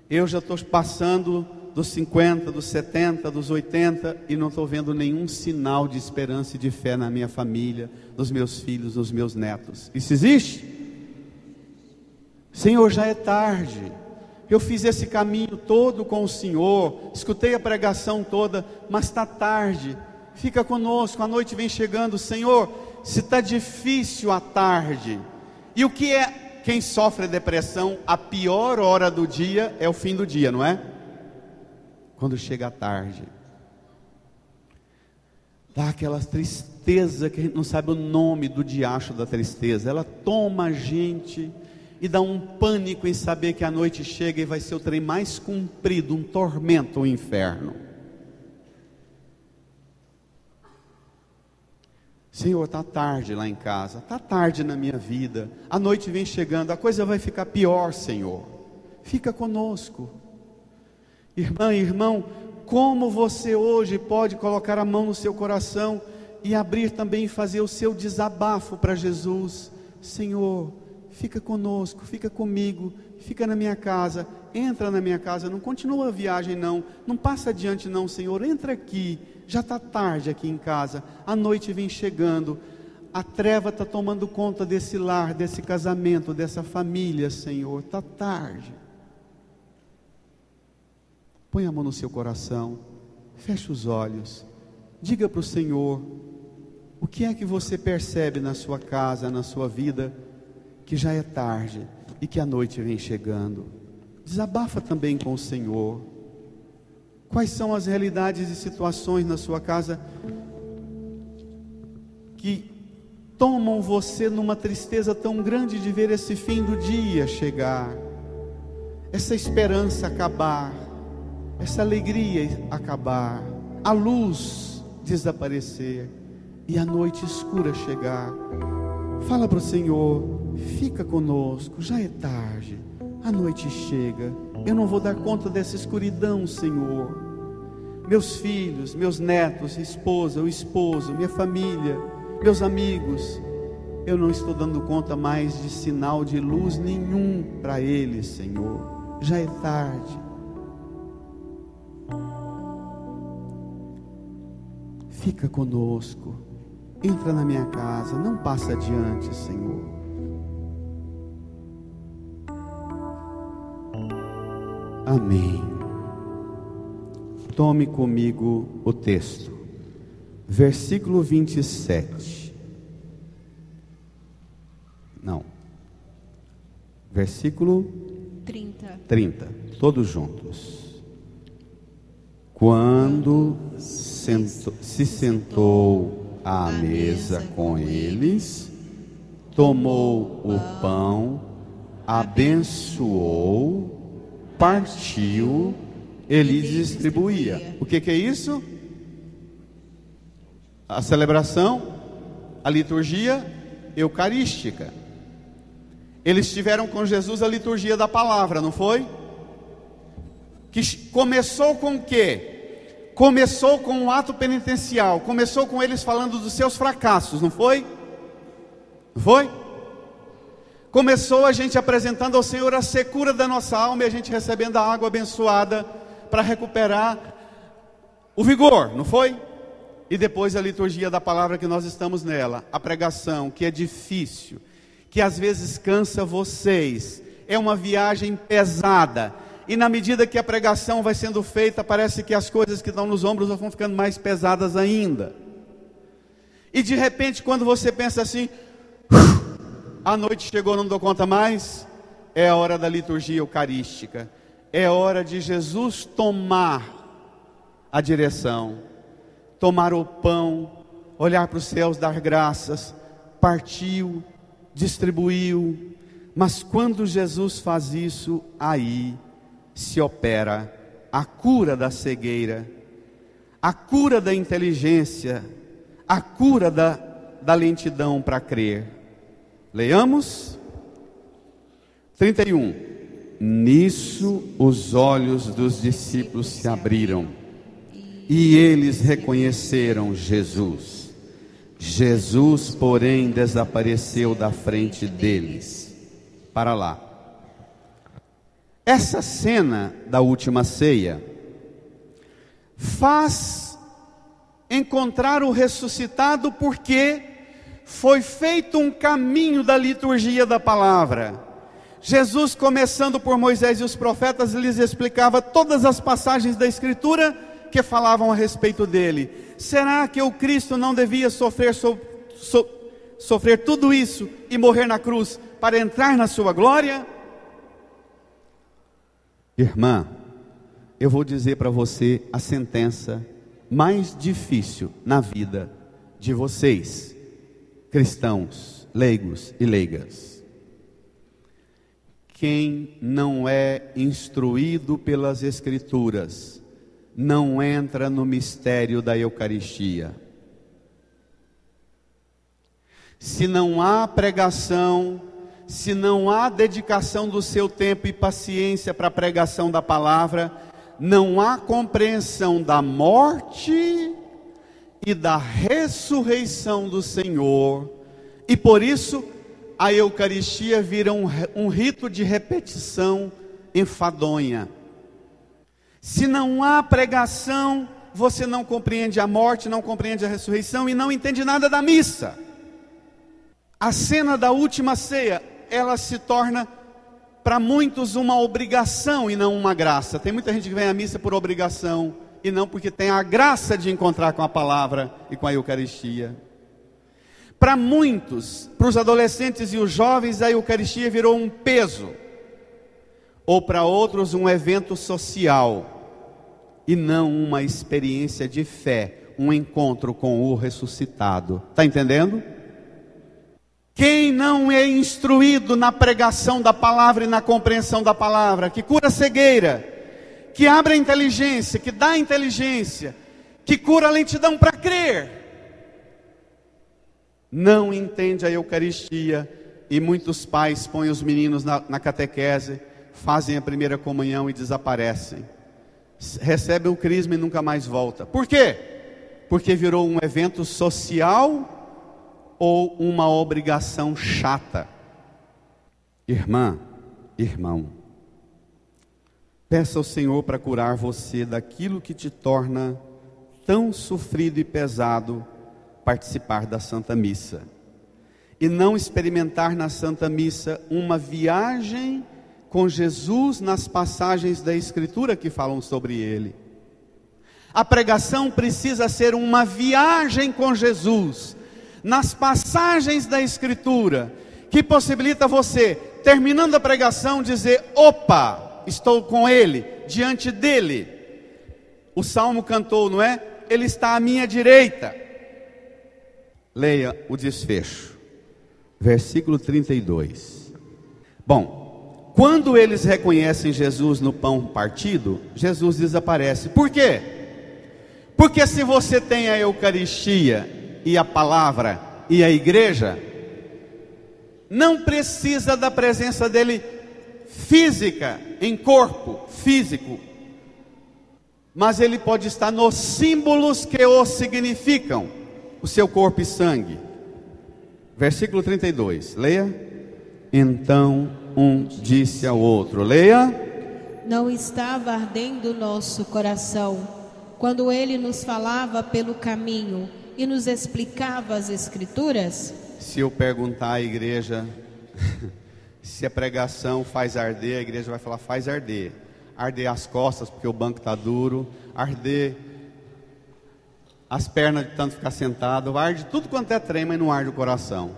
Eu já estou passando dos 50, dos 70, dos 80 e não estou vendo nenhum sinal de esperança e de fé na minha família, nos meus filhos, nos meus netos. Isso existe? Senhor, já é tarde. Eu fiz esse caminho todo com o Senhor, escutei a pregação toda, mas está tarde. Fica conosco, a noite vem chegando. Senhor, se está difícil à tarde, e o que é quem sofre depressão? A pior hora do dia é o fim do dia, não é? Quando chega a tarde, dá aquela tristeza que a gente não sabe o nome do diacho da tristeza. Ela toma a gente e dá um pânico em saber que a noite chega e vai ser o trem mais comprido, um tormento, um inferno. Senhor, está tarde lá em casa, está tarde na minha vida, a noite vem chegando, a coisa vai ficar pior, Senhor. Fica conosco. Irmã e irmão, como você hoje pode colocar a mão no seu coração e abrir também e fazer o seu desabafo para Jesus? Senhor, fica conosco, fica comigo, fica na minha casa, entra na minha casa, não continua a viagem não passa adiante não, Senhor, entra aqui, já está tarde aqui em casa, a noite vem chegando, a treva está tomando conta desse lar, desse casamento, dessa família, Senhor, está tarde. Põe a mão no seu coração, feche os olhos, diga para o Senhor, o que é que você percebe na sua casa, na sua vida, que já é tarde e que a noite vem chegando. Desabafa também com o Senhor. Quais são as realidades e situações na sua casa que tomam você numa tristeza tão grande de ver esse fim do dia chegar, essa esperança acabar, essa alegria acabar, a luz desaparecer e a noite escura chegar? Fala para o Senhor, fica conosco, já é tarde, a noite chega, eu não vou dar conta dessa escuridão, Senhor. Meus filhos, meus netos, esposa, o esposo, minha família, meus amigos, eu não estou dando conta mais de sinal de luz nenhum para eles, Senhor. Já é tarde. Fica conosco, entra na minha casa, não passa adiante, Senhor. Amém. Tome comigo o texto, versículo 27. Não, versículo 30, todos juntos. Quando se sentou à mesa com eles, tomou o pão, abençoou, partiu e lhes distribuía. O que é isso? A celebração, a liturgia eucarística. Eles tiveram com Jesus a liturgia da palavra, não foi? Que começou com o quê? Começou com um ato penitencial, começou com eles falando dos seus fracassos, não foi? Não foi? Começou a gente apresentando ao Senhor a secura da nossa alma e a gente recebendo a água abençoada para recuperar o vigor, não foi? E depois a liturgia da palavra que nós estamos nela, a pregação que é difícil, que às vezes cansa vocês, é uma viagem pesada, e na medida que a pregação vai sendo feita, parece que as coisas que estão nos ombros vão ficando mais pesadas ainda, e de repente quando você pensa assim, a noite chegou, não dou conta mais, é a hora da liturgia eucarística, é hora de Jesus tomar a direção, tomar o pão, olhar para os céus, dar graças, partiu, distribuiu. Mas quando Jesus faz isso, aí se opera a cura da cegueira, a cura da inteligência, a cura da lentidão para crer. Leiamos 31. Nisso os olhos dos discípulos se abriram e eles reconheceram Jesus. Jesus, porém, desapareceu da frente deles. Para lá. Essa cena da última ceia faz encontrar o ressuscitado, porque foi feito um caminho da liturgia da palavra. Jesus, começando por Moisés e os profetas, lhes explicava todas as passagens da Escritura que falavam a respeito dele. Será que o Cristo não devia sofrer tudo isso e morrer na cruz para entrar na sua glória? Irmã, eu vou dizer para você a sentença mais difícil na vida de vocês, cristãos, leigos e leigas. Quem não é instruído pelas Escrituras não entra no mistério da Eucaristia. Se não há pregação, se não há dedicação do seu tempo e paciência para a pregação da palavra, não há compreensão da morte e da ressurreição do Senhor, e por isso a Eucaristia vira um rito de repetição enfadonha. Se não há pregação, você não compreende a morte, não compreende a ressurreição e não entende nada da missa. A cena da última ceia, ela se torna para muitos uma obrigação e não uma graça. Tem muita gente que vem à missa por obrigação e não porque tem a graça de encontrar com a palavra e com a Eucaristia. Para muitos, para os adolescentes e os jovens, a Eucaristia virou um peso, ou para outros um evento social e não uma experiência de fé, um encontro com o ressuscitado. Está entendendo? Quem não é instruído na pregação da palavra e na compreensão da palavra, que cura a cegueira, que abre a inteligência, que dá a inteligência, que cura a lentidão para crer, não entende a Eucaristia. E muitos pais põem os meninos na catequese, fazem a primeira comunhão e desaparecem, recebem o crisma e nunca mais volta. Por quê? Porque virou um evento social ou uma obrigação chata. Irmã, irmão, peça ao Senhor para curar você daquilo que te torna tão sofrido e pesado participar da Santa Missa, e não experimentar na Santa Missa uma viagem com Jesus nas passagens da Escritura que falam sobre Ele. A pregação precisa ser uma viagem com Jesus nas passagens da Escritura, que possibilita você, terminando a pregação, dizer: opa, estou com Ele, diante dEle. O Salmo cantou, não é? Ele está à minha direita. Leia o desfecho, versículo 32. Bom, quando eles reconhecem Jesus no pão partido, Jesus desaparece. Por quê? Porque se você tem a Eucaristia e a palavra e a igreja, não precisa da presença dele física, em corpo físico, mas ele pode estar nos símbolos que o significam, o seu corpo e sangue. Versículo 32, leia. Então um disse ao outro, leia. Não estava ardendo nosso coração quando ele nos falava pelo caminho e nos explicava as Escrituras? Se eu perguntar à igreja se a pregação faz arder, a igreja vai falar: faz arder. Arder as costas porque o banco está duro, arder as pernas de tanto ficar sentado, arde tudo quanto é trem, mas não arde o coração.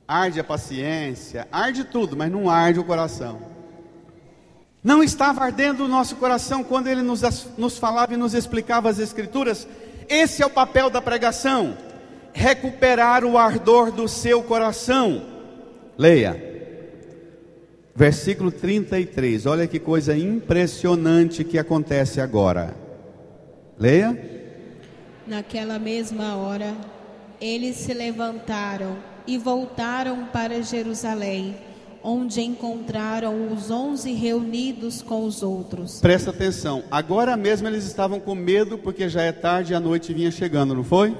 Arde a paciência, arde tudo, mas não arde o coração. Não estava ardendo o nosso coração quando ele nos falava e nos explicava as Escrituras. Esse é o papel da pregação: recuperar o ardor do seu coração. Leia. Versículo 33, olha que coisa impressionante que acontece agora. Leia. Naquela mesma hora, eles se levantaram e voltaram para Jerusalém, onde encontraram os 11 reunidos com os outros. Presta atenção, agora mesmo eles estavam com medo, porque já é tarde e a noite vinha chegando, não foi?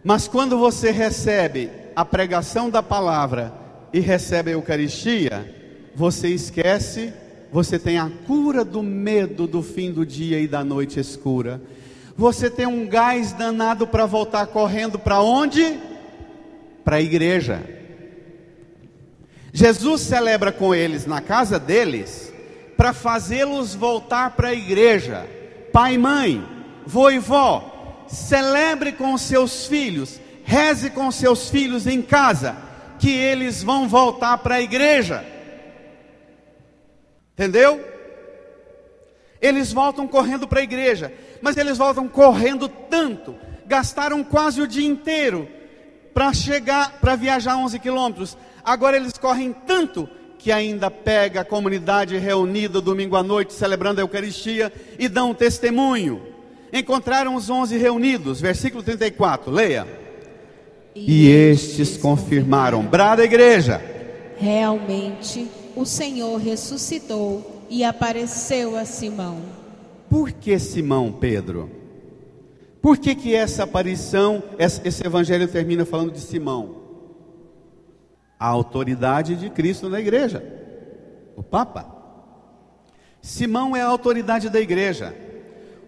Mas quando você recebe a pregação da palavra e recebe a Eucaristia, você esquece você tem a cura do medo do fim do dia e da noite escura. Você tem um gás danado para voltar correndo para onde? Para a igreja. Jesus celebra com eles na casa deles para fazê-los voltar para a igreja. Pai, mãe, vô e vó, celebre com os seus filhos, reze com os seus filhos em casa, que eles vão voltar para a igreja. Entendeu? Eles voltam correndo para a igreja, mas eles voltam correndo tanto, gastaram quase o dia inteiro para viajar 11 quilômetros. Agora eles correm tanto que ainda pega a comunidade reunida domingo à noite, celebrando a Eucaristia, e dão um testemunho. Encontraram os 11 reunidos, versículo 34, leia. E estes confirmaram, brada a igreja, realmente o Senhor ressuscitou e apareceu a Simão. Por que Simão, Pedro? Por que essa aparição, esse evangelho termina falando de Simão? A autoridade de Cristo na igreja, o Papa. Simão é a autoridade da igreja.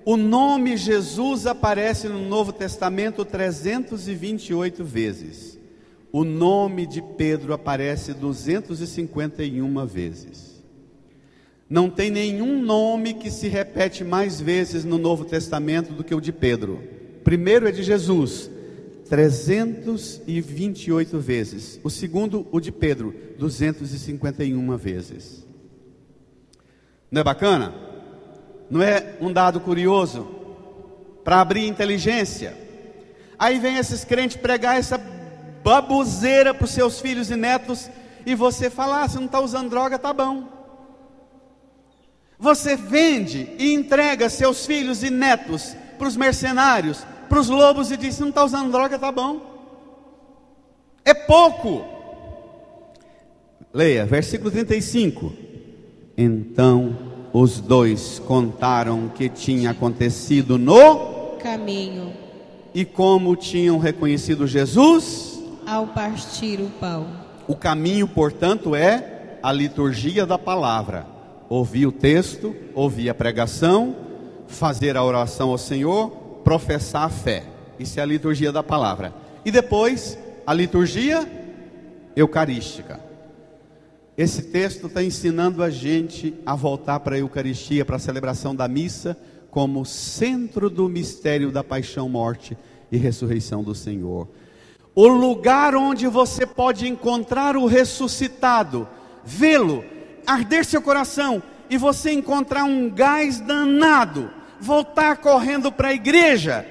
O nome Jesus aparece no Novo Testamento 328 vezes. O nome de Pedro aparece 251 vezes. Não tem nenhum nome que se repete mais vezes no Novo Testamento do que o de Pedro. Primeiro é de Jesus, 328 vezes. O segundo, o de Pedro, 251 vezes. Não é bacana? Não é um dado curioso para abrir inteligência? Aí vem esses crentes pregar essa baboseira para os seus filhos e netos, e você fala: você não está usando droga, tá bom. Você vende e entrega seus filhos e netos para os mercenários, para os lobos, e diz: você não está usando droga, tá bom. É pouco. Leia, versículo 35. Então os dois contaram o que tinha acontecido no caminho e como tinham reconhecido Jesus ao partir o pão. O caminho, portanto, é a liturgia da palavra. Ouvir o texto, ouvir a pregação, fazer a oração ao Senhor, professar a fé. Isso é a liturgia da palavra. E depois, a liturgia eucarística. Esse texto está ensinando a gente a voltar para a Eucaristia, para a celebração da missa, como centro do mistério da paixão, morte e ressurreição do Senhor. O lugar onde você pode encontrar o ressuscitado, vê-lo, arder seu coração, e você encontrar um gás danado, voltar correndo para a igreja,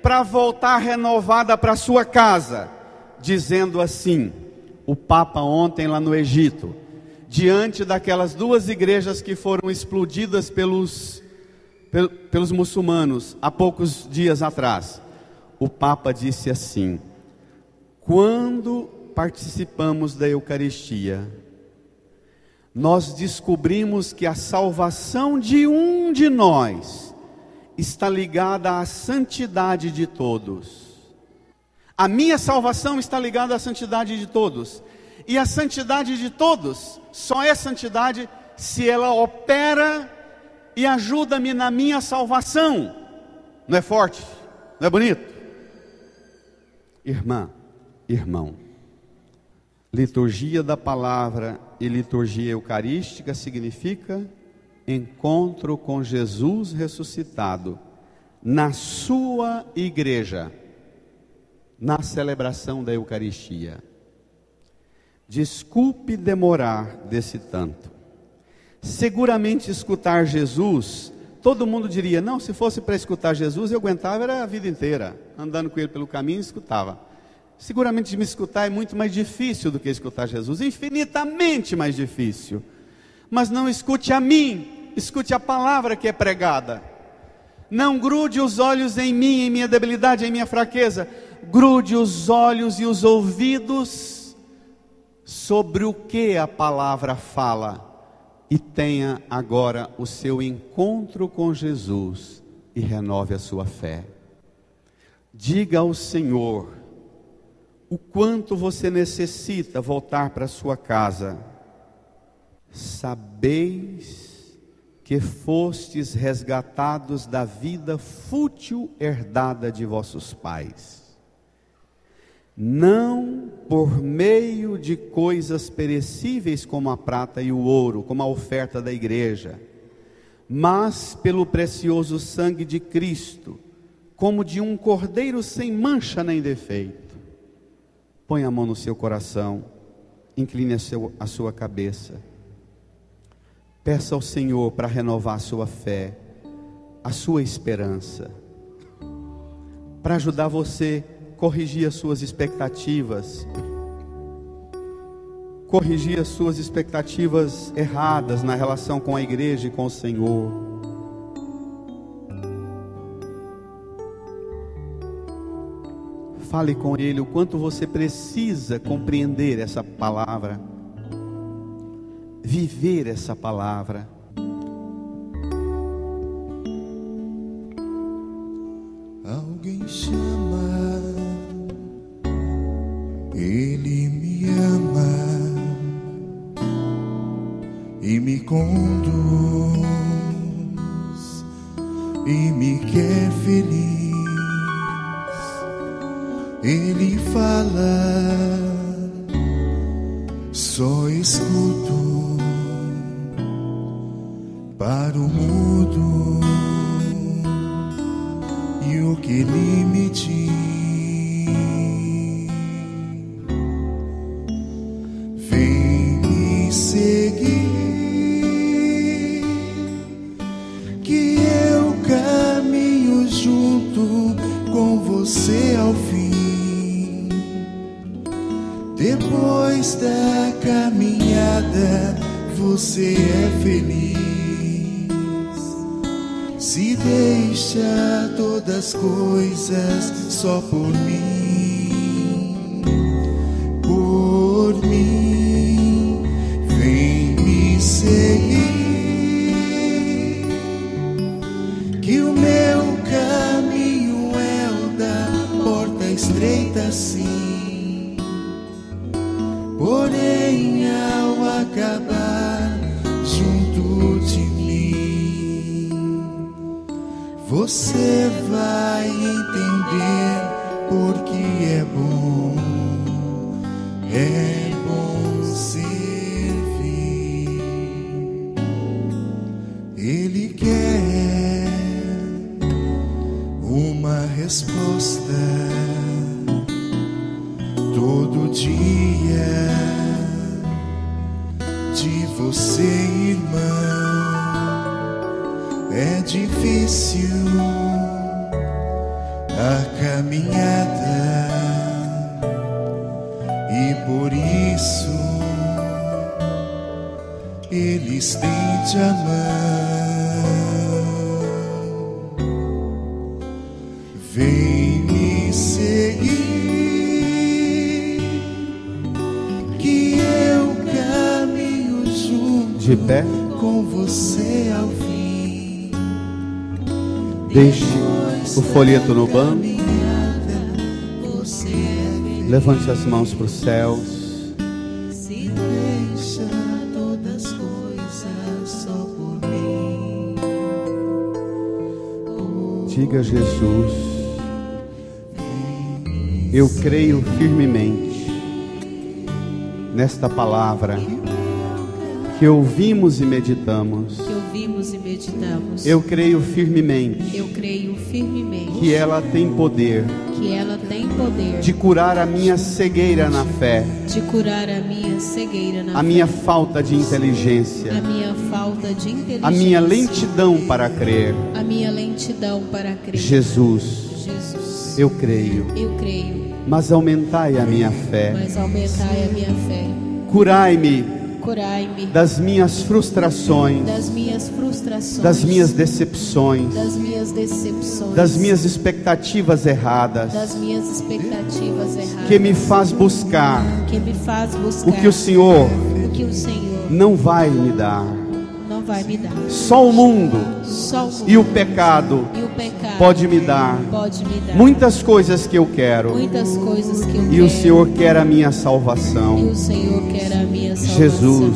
para voltar renovada para a sua casa, dizendo assim: o Papa ontem lá no Egito, diante daquelas duas igrejas que foram explodidas pelos muçulmanos há poucos dias atrás, o Papa disse assim: quando participamos da Eucaristia, nós descobrimos que a salvação de um de nós está ligada à santidade de todos. A minha salvação está ligada à santidade de todos. E a santidade de todos só é santidade se ela opera e ajuda-me na minha salvação. Não é forte? Não é bonito? Irmã, irmão, liturgia da palavra e liturgia eucarística significa encontro com Jesus ressuscitado na sua igreja, na celebração da Eucaristia. Desculpe demorar desse tanto. Seguramente escutar Jesus, todo mundo diria: não, se fosse para escutar Jesus, eu aguentava era a vida inteira, andando com ele pelo caminho, escutava. Seguramente me escutar é muito mais difícil do que escutar Jesus, infinitamente mais difícil. Mas não escute a mim, escute a palavra que é pregada. Não grude os olhos em mim, em minha debilidade, em minha fraqueza. Grude os olhos e os ouvidos sobre o que a palavra fala, e tenha agora o seu encontro com Jesus e renove a sua fé. Diga ao Senhor o quanto você necessita voltar para a sua casa. Sabeis que fostes resgatados da vida fútil herdada de vossos pais, não por meio de coisas perecíveis como a prata e o ouro, como a oferta da igreja, mas pelo precioso sangue de Cristo, como de um cordeiro sem mancha nem defeito. Põe a mão no seu coração, incline a sua cabeça. Peça ao Senhor para renovar a sua fé, a sua esperança, para ajudar você a corrigir as suas expectativas, corrigir as suas expectativas erradas na relação com a igreja e com o Senhor. Fale com Ele o quanto você precisa compreender essa palavra, viver essa palavra. Alguém chama, Ele me ama e me conduz e me quer feliz. Ele fala, só escuto para o mudo e o que Ele me diz. Vem me seguir, que eu caminho junto com você ao fim. Depois da caminhada, você é feliz. Se deixa todas as coisas só por mim, por mim. Vem me seguir, que o meu caminho é o da porta estreita, sim. Porém, ao acabar junto de mim, você vai entender porque é bom servir. Ele quer uma resposta todo dia de você, irmão. É difícil a caminhada e por isso Ele estende a mão. Vem me seguir, de pé, com você ao fim. Deixe o folheto no banco, levante as mãos para os céus. Se deixa todas as coisas só por mim. Diga a Jesus: eu creio firmemente nesta palavra que ouvimos e meditamos. Eu creio firmemente que ela tem poder de curar a minha cegueira na fé, a minha falta de inteligência, a minha lentidão para crer. Jesus, eu creio, mas aumentai a minha fé. Curai-me das minhas frustrações, das minhas decepções, das minhas expectativas erradas, que me faz buscar o que o Senhor não vai me dar. Só o mundo e o pecado pode me dar muitas coisas que eu quero, e o Senhor quer a minha salvação. Jesus,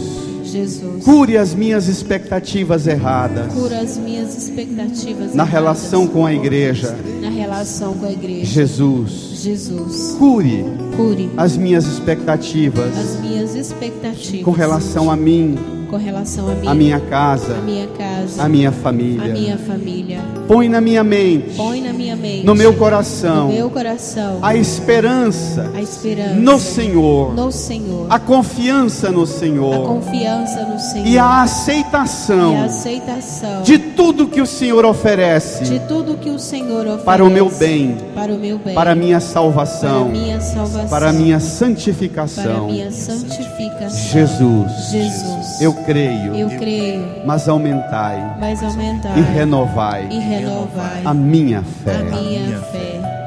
Jesus. Cure as minhas expectativas erradas Cura as minhas expectativas na erradas. relação com a igreja. Na relação com a igreja. Jesus, Jesus. cure Cure as minhas expectativas as minhas expectativas com relação a mim, com relação a mim, a minha casa, a minha casa, a minha a família. minha família. Põe na minha mente, Põe na minha mente, no meu coração, no meu coração, a esperança a esperança no Senhor, no Senhor, a confiança no a Senhor confiança no Senhor e a aceitação e a aceitação de tudo que o Senhor oferece de tudo que o Senhor oferece para o meu bem, para o meu bem, para a minha para a salvação, minha salvação, para a minha para a santificação. minha santificação. Jesus, eu creio, Eu creio, mas aumentai mas aumentai e renovai e renovai a minha a fé. minha fé.